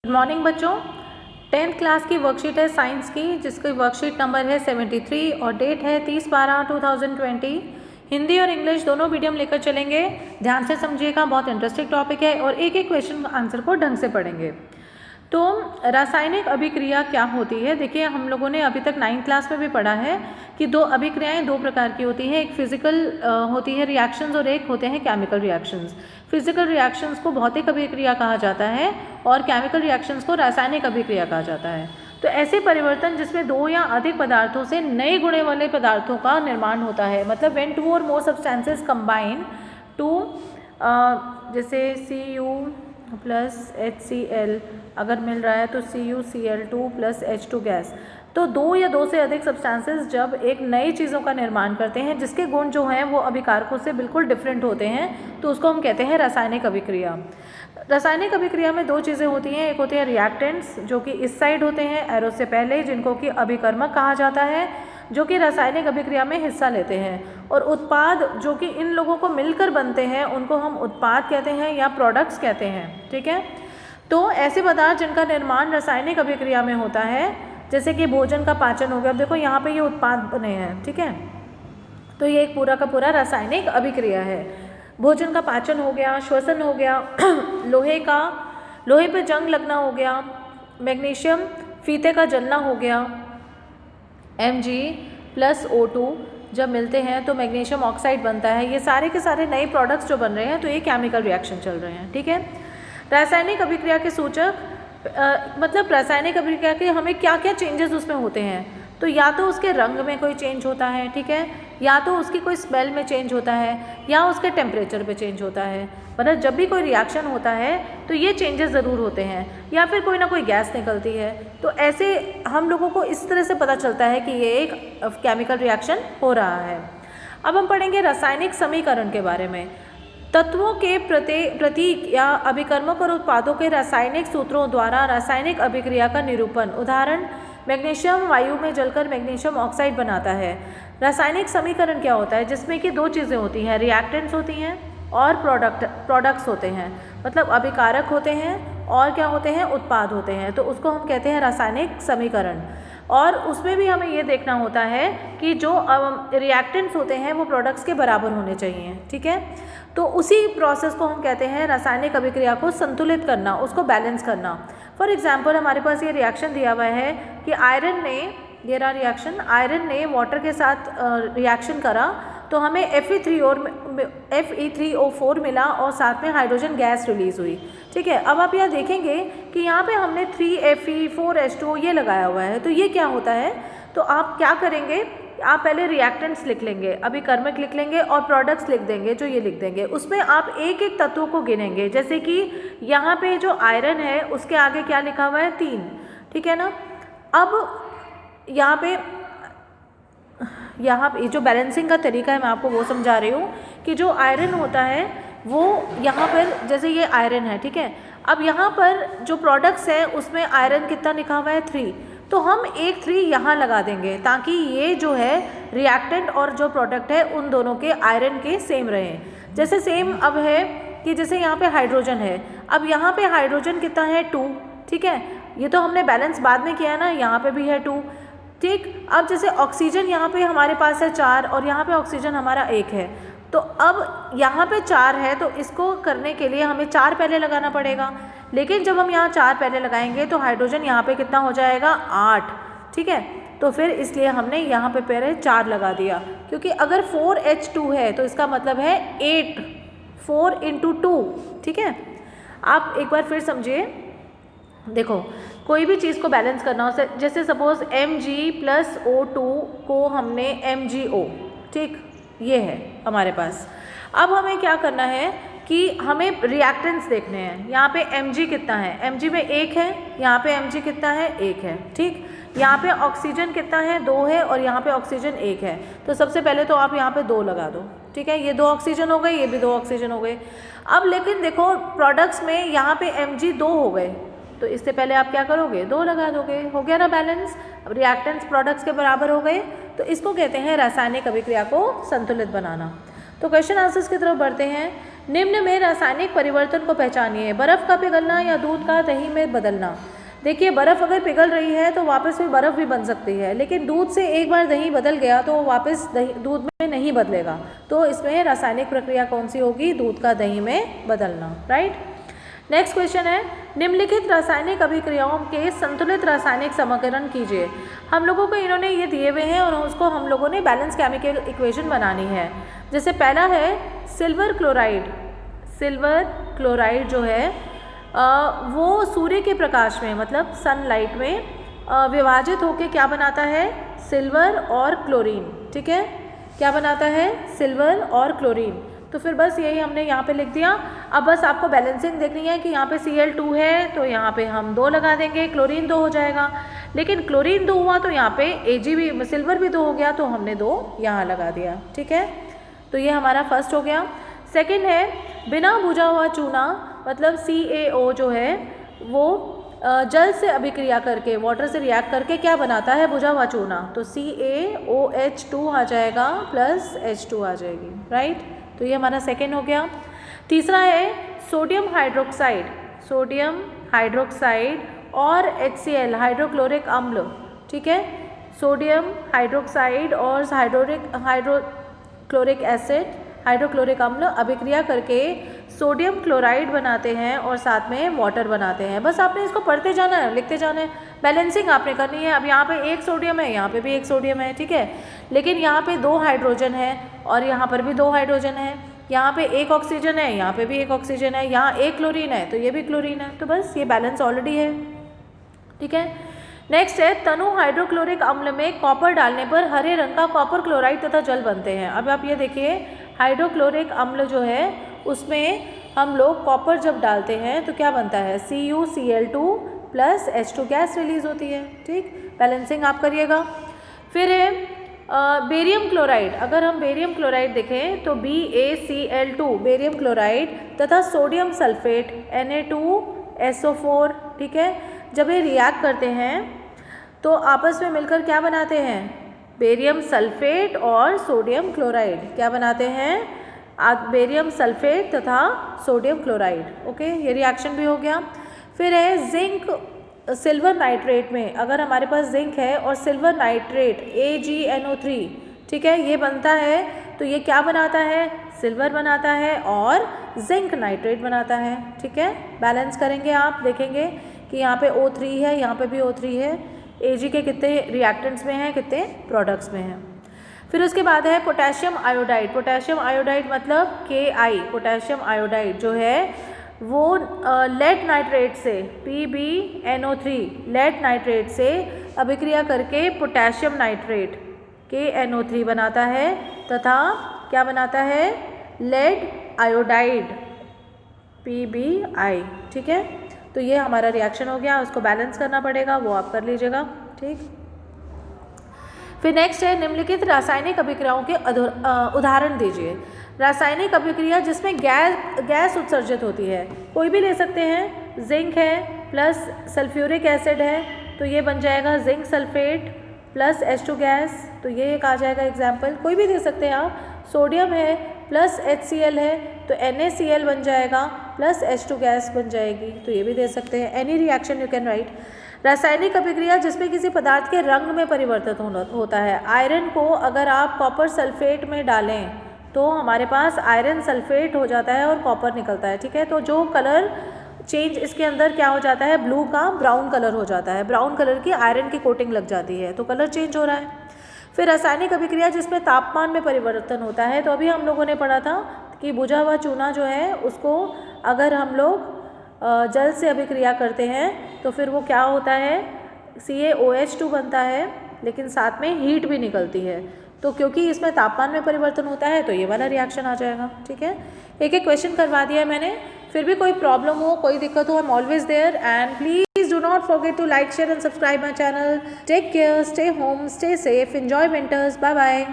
Good morning बच्चों। 10th class की worksheet है साइंस की, जिसकी वर्कशीट नंबर है 73 और डेट है 30/12/2020। हिंदी और इंग्लिश दोनों मीडियम लेकर चलेंगे। ध्यान से समझिएगा, बहुत इंटरेस्टिंग टॉपिक है और एक एक क्वेश्चन आंसर को ढंग से पढ़ेंगे। तो रासायनिक अभिक्रिया क्या होती है? देखिए, हम लोगों ने अभी तक 9th क्लास में भी पढ़ा है कि दो अभिक्रियाएं दो प्रकार की होती हैं, एक फिजिकल होती है रिएक्शंस और एक होते हैं केमिकल रिएक्शंस। फिजिकल रिएक्शंस को भौतिक अभिक्रिया कहा जाता है और केमिकल रिएक्शंस को रासायनिक अभिक्रिया कहा जाता है। तो ऐसे परिवर्तन जिसमें दो या अधिक पदार्थों से नए गुण वाले पदार्थों का निर्माण होता है, मतलब व्हेन टू और मोर सब्सटेंसेस कंबाइन टू, जैसे Cu प्लस HCl अगर मिल रहा है तो CuCl2 प्लस H2 गैस। तो दो या दो से अधिक सब्सटेंसेस जब एक नई चीज़ों का निर्माण करते हैं जिसके गुण जो हैं वो अभिकारकों से बिल्कुल डिफरेंट होते हैं, तो उसको हम कहते हैं रासायनिक अभिक्रिया। रासायनिक अभिक्रिया में दो चीज़ें होती हैं, एक होते हैं रिएक्टेंट्स जो कि इस साइड होते हैं एरो से पहले, जिनको कि अभिकर्मक कहा जाता है, जो कि रासायनिक अभिक्रिया में हिस्सा लेते हैं, और उत्पाद जो कि इन लोगों को मिलकर बनते हैं उनको हम उत्पाद कहते हैं या प्रोडक्ट्स कहते हैं। ठीक है, तो ऐसे पदार्थ जिनका निर्माण रासायनिक अभिक्रिया में होता है, जैसे कि भोजन का पाचन हो गया। अब देखो यहाँ पे ये उत्पाद बने हैं, ठीक है, तो ये एक पूरा का पूरा रासायनिक अभिक्रिया है। भोजन का पाचन हो गया, श्वसन हो गया, लोहे पे जंग लगना हो गया, मैग्नीशियम फीते का जलना हो गया, Mg प्लस O2 जब मिलते हैं तो मैग्नीशियम ऑक्साइड बनता है। ये सारे के सारे नए प्रोडक्ट्स जो बन रहे हैं, तो ये केमिकल रिएक्शन चल रहे हैं। ठीक है, रासायनिक अभिक्रिया के सूचक मतलब रासायनिक अभिक्रिया के हमें क्या क्या चेंजेस उसमें होते हैं, तो या तो उसके रंग में कोई चेंज होता है, ठीक है, या तो उसकी कोई स्मेल में चेंज होता है, या उसके टेम्परेचर पे चेंज होता है। मतलब जब भी कोई रिएक्शन होता है तो ये चेंजेस ज़रूर होते हैं, या फिर कोई ना कोई गैस निकलती है। तो ऐसे हम लोगों को इस तरह से पता चलता है कि ये एक केमिकल रिएक्शन हो रहा है। अब हम पढ़ेंगे रासायनिक समीकरण के बारे में। तत्वों के प्रतीक या अभिकर्मक और उत्पादों के रासायनिक सूत्रों द्वारा रासायनिक अभिक्रिया का निरूपण। उदाहरण, मैग्नीशियम वायु में जलकर मैग्नीशियम ऑक्साइड बनाता है। रासायनिक समीकरण क्या होता है? जिसमें कि दो चीज़ें होती हैं, रिएक्टेंट्स होती हैं और प्रोडक्ट्स होते हैं, मतलब अभिकारक होते हैं और क्या होते हैं, उत्पाद होते हैं। तो उसको हम कहते हैं रासायनिक समीकरण। और उसमें भी हमें ये देखना होता है कि जो रिएक्टेंट्स होते हैं वो प्रोडक्ट्स के बराबर होने चाहिए। ठीक है, तो उसी प्रोसेस को हम कहते हैं रासायनिक अभिक्रिया को संतुलित करना, उसको बैलेंस करना। फॉर एग्जांपल, हमारे पास ये रिएक्शन दिया हुआ है कि आयरन ने वाटर के साथ रिएक्शन करा तो हमें Fe3O4 मिला और साथ में हाइड्रोजन गैस रिलीज हुई। ठीक है, अब आप यहाँ देखेंगे कि यहाँ पे हमने 3Fe4H2O ये लगाया हुआ है। तो ये क्या होता है? तो आप क्या करेंगे, आप पहले रिएक्टेंट्स लिख लेंगे, अभिकर्मक लिख लेंगे और प्रोडक्ट्स लिख देंगे, जो ये लिख देंगे। उसमें आप एक एक तत्वों को गिनेंगे, जैसे कि यहाँ पे जो आयरन है उसके आगे क्या लिखा हुआ है, 3। ठीक है ना। अब यहाँ पे जो बैलेंसिंग का तरीका है मैं आपको वो समझा रही हूँ कि जो आयरन होता है वो यहाँ पर, जैसे ये आयरन है, ठीक है, अब यहाँ पर जो प्रोडक्ट्स है उसमें आयरन कितना लिखा हुआ है, 3, तो हम एक 3 यहाँ लगा देंगे ताकि ये जो है रिएक्टेंट और जो प्रोडक्ट है उन दोनों के आयरन के सेम रहें। जैसे सेम अब है कि जैसे यहाँ पे हाइड्रोजन है, अब यहाँ पे हाइड्रोजन कितना है, 2। ठीक है, ये तो हमने बैलेंस बाद में किया ना, यहाँ पे भी है 2। ठीक, अब जैसे ऑक्सीजन यहाँ पे हमारे पास है 4 और यहाँ पे ऑक्सीजन हमारा 1 है, तो अब यहाँ पे 4 है, तो इसको करने के लिए हमें 4 पहले लगाना पड़ेगा। लेकिन जब हम यहाँ 4 पहले लगाएंगे तो हाइड्रोजन यहाँ पे कितना हो जाएगा, 8। ठीक है, तो फिर इसलिए हमने यहाँ पे पहले 4 लगा दिया, क्योंकि अगर 4H2 है तो इसका मतलब है 8, 4 × 2। ठीक है, आप एक बार फिर समझिए। देखो, कोई भी चीज़ को बैलेंस करना हो, जैसे सपोज Mg प्लस O2 को हमने MgO, ठीक, ये है हमारे पास। अब हमें क्या करना है कि हमें रिएक्टेंट्स देखने हैं। यहाँ पे Mg कितना है, Mg में 1 है, यहाँ पे Mg कितना है, 1 है। ठीक, यहाँ पे ऑक्सीजन कितना है, 2 है, और यहाँ पे ऑक्सीजन 1 है। तो सबसे पहले तो आप यहाँ पे 2 लगा दो। ठीक है, ये 2 ऑक्सीजन हो गए, ये भी 2 ऑक्सीजन हो गए। अब लेकिन देखो, प्रोडक्ट्स में यहाँ पे Mg 2 हो गए, तो इससे पहले आप क्या करोगे, 2 लगा दोगे, हो गया ना बैलेंस। अब रिएक्टेंट्स प्रोडक्ट्स के बराबर हो गए, तो इसको कहते हैं रासायनिक अभिक्रिया को संतुलित बनाना। तो क्वेश्चन आंसर्स की तरफ बढ़ते हैं। निम्न में रासायनिक परिवर्तन को पहचानिए। बर्फ़ का पिघलना या दूध का दही में बदलना। देखिए बर्फ़ अगर पिघल रही है तो वापस फिर बर्फ़ भी बन सकती है, लेकिन दूध से एक बार दही बदल गया तो वापस दही दूध में नहीं बदलेगा। तो इसमें रासायनिक प्रक्रिया कौन सी होगी? दूध का दही में बदलना, राइट। नेक्स्ट क्वेश्चन है, निम्नलिखित रासायनिक अभिक्रियाओं के संतुलित रासायनिक समीकरण कीजिए। हम लोगों को इन्होंने ये दिए हुए हैं और उसको हम लोगों ने बैलेंस केमिकल इक्वेशन बनानी है। जैसे पहला है सिल्वर क्लोराइड। सिल्वर क्लोराइड जो है वो सूर्य के प्रकाश में मतलब सनलाइट में विभाजित होकर क्या बनाता है? सिल्वर और क्लोरीन, ठीक है। क्या बनाता है? सिल्वर और क्लोरीन। तो फिर बस यही हमने यहाँ पे लिख दिया। अब बस आपको बैलेंसिंग देखनी है कि यहाँ पे Cl2 है तो यहाँ पे हम 2 लगा देंगे, क्लोरीन 2 हो जाएगा। लेकिन क्लोरीन 2 हुआ तो यहाँ पे Ag भी सिल्वर भी 2 हो गया तो हमने 2 यहाँ लगा दिया, ठीक है। तो ये हमारा फर्स्ट हो गया। सेकेंड है बिना बुझा हुआ चूना मतलब CaO जो है वो जल से अभिक्रिया करके वाटर से रिएक्ट करके क्या बनाता है? बुझा हुआ चूना। तो CaOH2 आ जाएगा प्लस H2 आ जाएगी, राइट। तो ये हमारा सेकेंड हो गया। तीसरा है सोडियम हाइड्रोक्साइड। सोडियम हाइड्रोक्साइड और HCl हाइड्रोक्लोरिक अम्ल, ठीक है। सोडियम हाइड्रोक्साइड और हाइड्रोक्लोरिक एसिड हाइड्रोक्लोरिक अम्ल अभिक्रिया करके सोडियम क्लोराइड बनाते हैं और साथ में वाटर बनाते हैं। बस आपने इसको पढ़ते जाना है, लिखते जाना है, बैलेंसिंग आपने करनी है। अब यहाँ पे एक सोडियम है, यहाँ पे भी एक सोडियम है, ठीक है। लेकिन यहाँ पे 2 हाइड्रोजन है और यहाँ पर भी 2 हाइड्रोजन है। यहाँ पे एक ऑक्सीजन है, यहाँ पे भी एक ऑक्सीजन है, यहाँ एक क्लोरीन है तो ये भी क्लोरीन है। तो बस ये बैलेंस ऑलरेडी है, ठीक है। नेक्स्ट है तनु हाइड्रोक्लोरिक अम्ल में कॉपर डालने पर हरे रंग का कॉपर क्लोराइड तथा जल बनते हैं। अब आप ये देखिए हाइड्रोक्लोरिक अम्ल जो है उसमें हम लोग कॉपर जब डालते हैं तो क्या बनता है? CuCl2 plus H2 gas release होती है, ठीक। बैलेंसिंग आप करिएगा। फिर है बेरियम क्लोराइड। अगर हम बेरियम क्लोराइड देखें तो BaCl2 बेरियम क्लोराइड तथा सोडियम सल्फेट Na2SO4, ठीक है। जब ये रिएक्ट करते हैं तो आपस में मिलकर क्या बनाते हैं? बेरियम सल्फेट और सोडियम क्लोराइड। क्या बनाते हैं? बेरियम सल्फेट तथा सोडियम क्लोराइड, ओके। ये रिएक्शन भी हो गया। फिर है जिंक सिल्वर नाइट्रेट में अगर हमारे पास जिंक है और सिल्वर नाइट्रेट AgNO3, ठीक है, ये बनता है तो ये क्या बनाता है? सिल्वर बनाता है और जिंक नाइट्रेट बनाता है, ठीक है। बैलेंस करेंगे आप देखेंगे कि यहाँ पे O3 है, यहाँ पे भी O3 है। Ag के कितने रिएक्टेंट्स में हैं, कितने प्रोडक्ट्स में हैं। फिर उसके बाद है पोटेशियम आयोडाइड। पोटेशियम आयोडाइड मतलब Ki। पोटेशियम आयोडाइड जो है वो लेड नाइट्रेट से PbNO3 लेड नाइट्रेट से अभिक्रिया करके पोटेशियम नाइट्रेट KNO3 बनाता है तथा क्या बनाता है? लेड आयोडाइड PbI, ठीक है। तो ये हमारा रिएक्शन हो गया, उसको बैलेंस करना पड़ेगा, वो आप कर लीजिएगा, ठीक। फिर नेक्स्ट है निम्नलिखित रासायनिक अभिक्रियाओं के उदाहरण दीजिए। रासायनिक अभिक्रिया जिसमें गैस उत्सर्जित होती है, कोई भी ले सकते हैं। जिंक है प्लस सल्फ्यूरिक एसिड है तो ये बन जाएगा zinc sulphate plus H2 gas, तो ये एक आ जाएगा एग्जाम्पल। कोई भी दे सकते हैं आप। सोडियम है प्लस HCl है तो NaCl बन जाएगा प्लस H2 गैस बन जाएगी, तो ये भी दे सकते हैं। Any reaction you can write. रासायनिक अभिक्रिया जिसमें किसी पदार्थ के रंग में परिवर्तन होता है। आयरन को अगर आप कॉपर सल्फेट में डालें तो हमारे पास आयरन सल्फेट हो जाता है और कॉपर निकलता है, ठीक है। तो जो कलर चेंज इसके अंदर क्या हो जाता है? ब्लू का ब्राउन कलर हो जाता है। ब्राउन कलर की आयरन की कोटिंग लग जाती है तो कलर चेंज हो रहा है। फिर रासायनिक अभिक्रिया जिसमें तापमान में परिवर्तन होता है, तो अभी हम लोगों ने पढ़ा था कि बुझा हुआ चूना जो है उसको अगर हम लोग जल से अभिक्रिया करते हैं तो फिर वो क्या होता है? CaOH2 बनता है लेकिन साथ में हीट भी निकलती है। तो क्योंकि इसमें तापमान में परिवर्तन होता है तो ये वाला रिएक्शन आ जाएगा, ठीक है। एक एक क्वेश्चन करवा दिया है मैंने। फिर भी कोई प्रॉब्लम हो, कोई दिक्कत हो, I am always there and please do not forget to like, share and subscribe my channel. Take care, stay home, stay safe, enjoy winters, bye bye.